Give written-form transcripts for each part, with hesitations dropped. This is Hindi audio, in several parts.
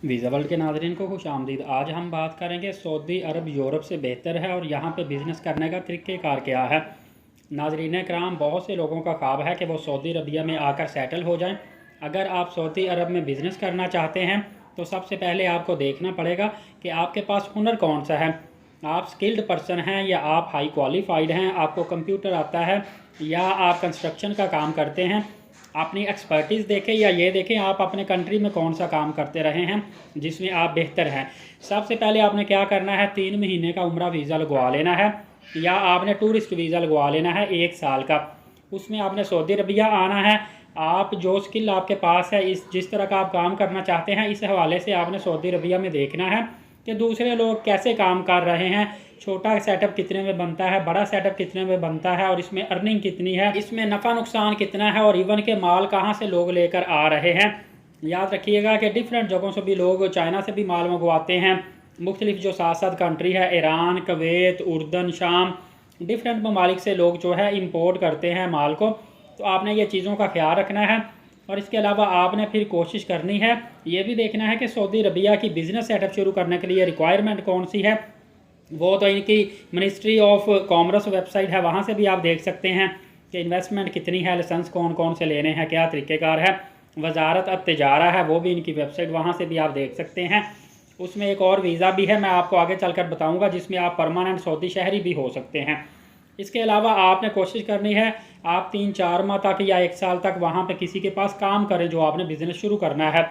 वीज़ा वर्ल्ड के नाज़रीन को खुशामदीद। आज हम बात करेंगे सऊदी अरब यूरोप से बेहतर है और यहाँ पे बिज़नेस करने का तरीक़ेकार क्या है। नाज़रीन कराम, बहुत से लोगों का ख्वाब है कि वो सऊदी अरबिया में आकर सेटल हो जाएं। अगर आप सऊदी अरब में बिज़नेस करना चाहते हैं तो सबसे पहले आपको देखना पड़ेगा कि आपके पास हुनर कौन सा है। आप स्किल्ड पर्सन हैं या आप हाई क्वालिफाइड हैं, आपको कंप्यूटर आता है या आप कंस्ट्रक्शन का काम करते हैं। अपनी एक्सपर्टीज़ देखें या ये देखें आप अपने कंट्री में कौन सा काम करते रहे हैं जिसमें आप बेहतर हैं। सबसे पहले आपने क्या करना है, 3 महीने का उम्रा वीज़ा लगवा लेना है या आपने टूरिस्ट वीज़ा लगवा लेना है 1 साल का। उसमें आपने सऊदी अरबिया आना है। आप जो स्किल आपके पास है, इस जिस तरह का आप काम करना चाहते हैं, इस हवाले से आपने सऊदी अरबिया में देखना है कि दूसरे लोग कैसे काम कर रहे हैं, छोटा सेटअप कितने में बनता है, बड़ा सेटअप कितने में बनता है और इसमें अर्निंग कितनी है, इसमें नफ़ा नुकसान कितना है और इवन के माल कहाँ से लोग लेकर आ रहे हैं। याद रखिएगा कि डिफरेंट जगहों से भी लोग, चाइना से भी माल मंगवाते हैं, मुख्तलिफ जो 7 कंट्री है, ईरान, कुवैत, उर्दन, शाम, डिफरेंट ममालिक से लोग जो है इंपोर्ट करते हैं माल को। तो आपने ये चीज़ों का ख्याल रखना है और इसके अलावा आपने फिर कोशिश करनी है, ये भी देखना है कि सऊदी अरबिया की बिज़नेस सेटअप शुरू करने के लिए रिक्वायरमेंट कौन सी है। वो तो इनकी मिनिस्ट्री ऑफ कॉमर्स वेबसाइट है, वहाँ से भी आप देख सकते हैं कि इन्वेस्टमेंट कितनी है, लाइसेंस कौन कौन से लेने हैं, क्या तरीक़ेकार है। वजारत अत-तिजारा है, वो भी इनकी वेबसाइट, वहाँ से भी आप देख सकते हैं। उसमें एक और वीज़ा भी है, मैं आपको आगे चलकर बताऊँगा, जिसमें आप परमानेंट सऊदी शहरी भी हो सकते हैं। इसके अलावा आपने कोशिश करनी है आप 3-4 माह तक या 1 साल तक वहाँ पे किसी के पास काम करें जो आपने बिज़नेस शुरू करना है।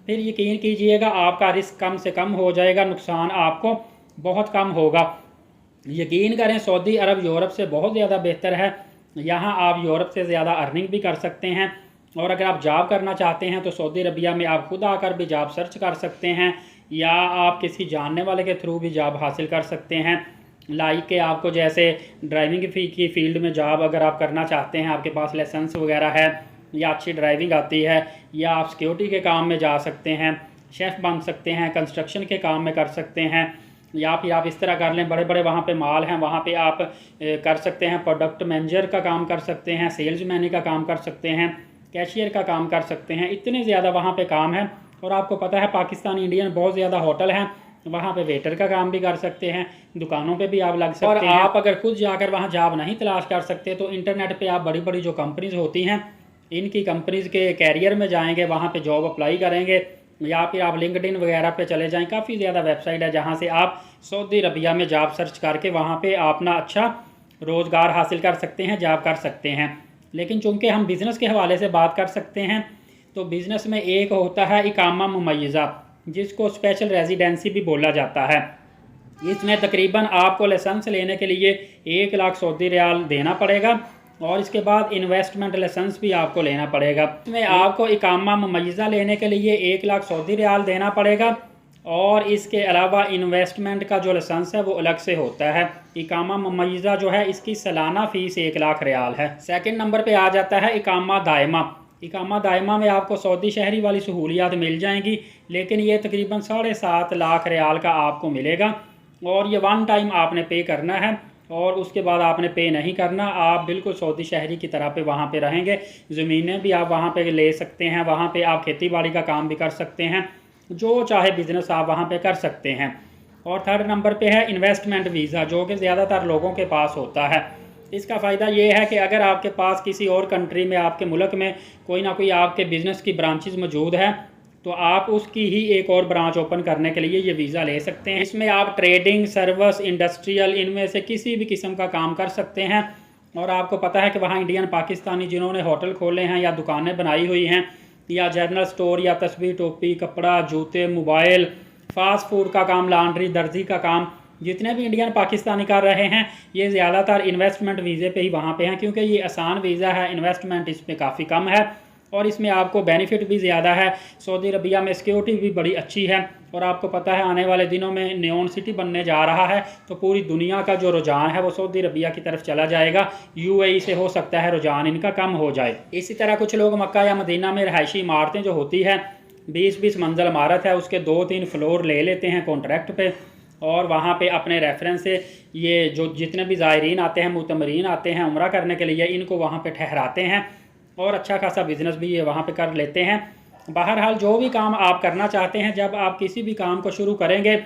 फिर यकीन कीजिएगा आपका रिस्क कम से कम हो जाएगा, नुकसान आपको बहुत कम होगा। यकीन करें, सऊदी अरब यूरोप से बहुत ज़्यादा बेहतर है। यहाँ आप यूरोप से ज़्यादा अर्निंग भी कर सकते हैं और अगर आप जॉब करना चाहते हैं तो सऊदी अरबिया में आप खुद आकर भी जॉब सर्च कर सकते हैं या आप किसी जानने वाले के थ्रू भी जॉब हासिल कर सकते हैं। लाइक के आपको जैसे ड्राइविंग की फील्ड में जॉब अगर आप करना चाहते हैं, आपके पास लाइसेंस वगैरह है या अच्छी ड्राइविंग आती है, या आप सिक्योरिटी के काम में जा सकते हैं, शेफ़ बन सकते हैं, कंस्ट्रक्शन के काम में कर सकते हैं, या फिर आप इस तरह कर लें, बड़े बड़े वहाँ पे माल हैं, वहाँ पे आप कर सकते हैं, प्रोडक्ट मैनेजर का काम कर सकते हैं, सेल्समैन का काम कर सकते हैं, कैशियर का काम कर सकते हैं। इतने ज़्यादा वहाँ पे काम है। और आपको पता है पाकिस्तान इंडियन बहुत ज़्यादा होटल हैं, वहाँ पे वेटर का काम भी कर सकते हैं, दुकानों पे भी आप लग सकते हैं। और आप अगर खुद जाकर वहाँ जॉब नहीं तलाश कर सकते तो इंटरनेट पे आप बड़ी बड़ी जो कंपनीज़ होती हैं, इनकी कंपनीज़ के कैरियर में जाएंगे, वहाँ पे जॉब अप्लाई करेंगे, या फिर आप लिंक्डइन वगैरह पे चले जाएं। काफ़ी ज़्यादा वेबसाइट है जहाँ से आप सऊदी अरबिया में जॉब सर्च करके वहाँ पे अपना अच्छा रोज़गार हासिल कर सकते हैं, जॉब कर सकते हैं। लेकिन चूँकि हम बिज़नेस के हवाले से बात कर सकते हैं, तो बिज़नेस में एक होता है इकामा मुमय्यज़ा, जिसको स्पेशल रेजिडेंसी भी बोला जाता है। इसमें तकरीबन आपको लाइसेंस लेने के लिए 1 लाख सऊदी रियाल देना पड़ेगा और इसके बाद इन्वेस्टमेंट लाइसेंस भी आपको लेना पड़ेगा। इसमें आपको इकामा मुमय्यज़ा लेने के लिए 1 लाख सऊदी रियाल देना पड़ेगा और इसके अलावा इन्वेस्टमेंट का जो लाइसेंस है वो अलग से होता है। इकामा मुमय्यज़ा जो है, इसकी सालाना फ़ीस 1 लाख रियाल है। सेकंड नंबर पे आ जाता है इकामा दायमा। इकामा दायमा में आपको सऊदी शहरी वाली सहूलियात मिल जाएंगी, लेकिन ये तकरीबन 7.5 लाख रियाल का आपको मिलेगा और ये 1 टाइम आपने पे करना है और उसके बाद आपने पे नहीं करना। आप बिल्कुल सऊदी शहरी की तरह पे वहाँ पे रहेंगे। ज़मीनें भी आप वहाँ पे ले सकते हैं, वहाँ पे आप खेती बाड़ी का काम भी कर सकते हैं, जो चाहे बिज़नेस आप वहाँ पे कर सकते हैं। और थर्ड नंबर पे है इन्वेस्टमेंट वीज़ा, जो कि ज़्यादातर लोगों के पास होता है। इसका फ़ायदा ये है कि अगर आपके पास किसी और कंट्री में, आपके मुल्क में कोई ना कोई आपके बिज़नेस की ब्रांचेस मौजूद है, तो आप उसकी ही एक और ब्रांच ओपन करने के लिए ये वीज़ा ले सकते हैं। इसमें आप ट्रेडिंग, सर्विस, इंडस्ट्रियल, इनमें से किसी भी किस्म का काम कर सकते हैं। और आपको पता है कि वहाँ इंडियन पाकिस्तानी जिन्होंने होटल खोले हैं या दुकानें बनाई हुई हैं या जनरल स्टोर या तस्बीह, टोपी, कपड़ा, जूते, मोबाइल, फास्ट फूड का काम, लॉन्ड्री, दर्जी का काम, जितने भी इंडियन पाकिस्तानी कर रहे हैं, ये ज़्यादातर इन्वेस्टमेंट वीज़े पे ही वहाँ पे हैं, क्योंकि ये आसान वीज़ा है, इन्वेस्टमेंट इसमें काफ़ी कम है और इसमें आपको बेनिफिट भी ज़्यादा है। सऊदी अरबिया में सिक्योरिटी भी बड़ी अच्छी है और आपको पता है आने वाले दिनों में नियॉन सिटी बनने जा रहा है, तो पूरी दुनिया का जो रुझान है वो सऊदी अरबिया की तरफ चला जाएगा। यूएई से हो सकता है रुझान इनका कम हो जाए। इसी तरह कुछ लोग मक्का या मदीना में रहायशी इमारतें जो होती है, 20-20 मंजिल इमारत है, उसके 2-3 फ्लोर ले लेते हैं कॉन्ट्रैक्ट पे और वहाँ पे अपने रेफरेंस से ये जो जितने भी ज़ायरीन आते हैं, मुतमरीन आते हैं उम्रा करने के लिए, इनको वहाँ पे ठहराते हैं और अच्छा खासा बिज़नेस भी ये वहाँ पे कर लेते हैं। बहरहाल जो भी काम आप करना चाहते हैं, जब आप किसी भी काम को शुरू करेंगे,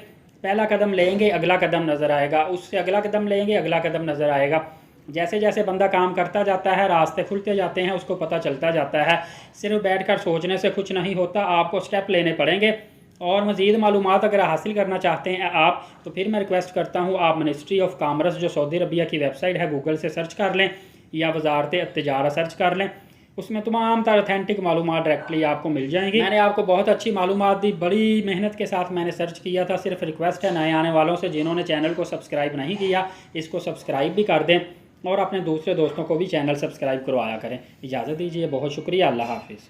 पहला कदम लेंगे अगला कदम नज़र आएगा, उससे अगला कदम लेंगे अगला कदम नज़र आएगा। जैसे जैसे बंदा काम करता जाता है रास्ते खुलते जाते हैं, उसको पता चलता जाता है। सिर्फ बैठकर सोचने से कुछ नहीं होता, आपको स्टेप लेने पड़ेंगे। और मज़ीद मालूमात अगर हासिल करना चाहते हैं आप, तो फिर मैं रिक्वेस्ट करता हूँ आप मिनिस्ट्री ऑफ कॉमर्स जो सऊदी अरबिया की वेबसाइट है गूगल से सर्च कर लें, या वजारत तिजारत सर्च कर लें। उसमें तमाम तरह ऑथेंटिक मालूमात डायरेक्टली आपको मिल जाएंगी। मैंने आपको बहुत अच्छी मालूमात दी, बड़ी मेहनत के साथ मैंने सर्च किया था। सिर्फ रिक्वेस्ट है नए आने वालों से, जिन्होंने चैनल को सब्सक्राइब नहीं किया, इसको सब्सक्राइब भी कर दें और अपने दूसरे दोस्तों को भी चैनल सब्सक्राइब करवाया करें। इजाज़त दीजिए, बहुत शुक्रिया, अल्लाह हाफिज़।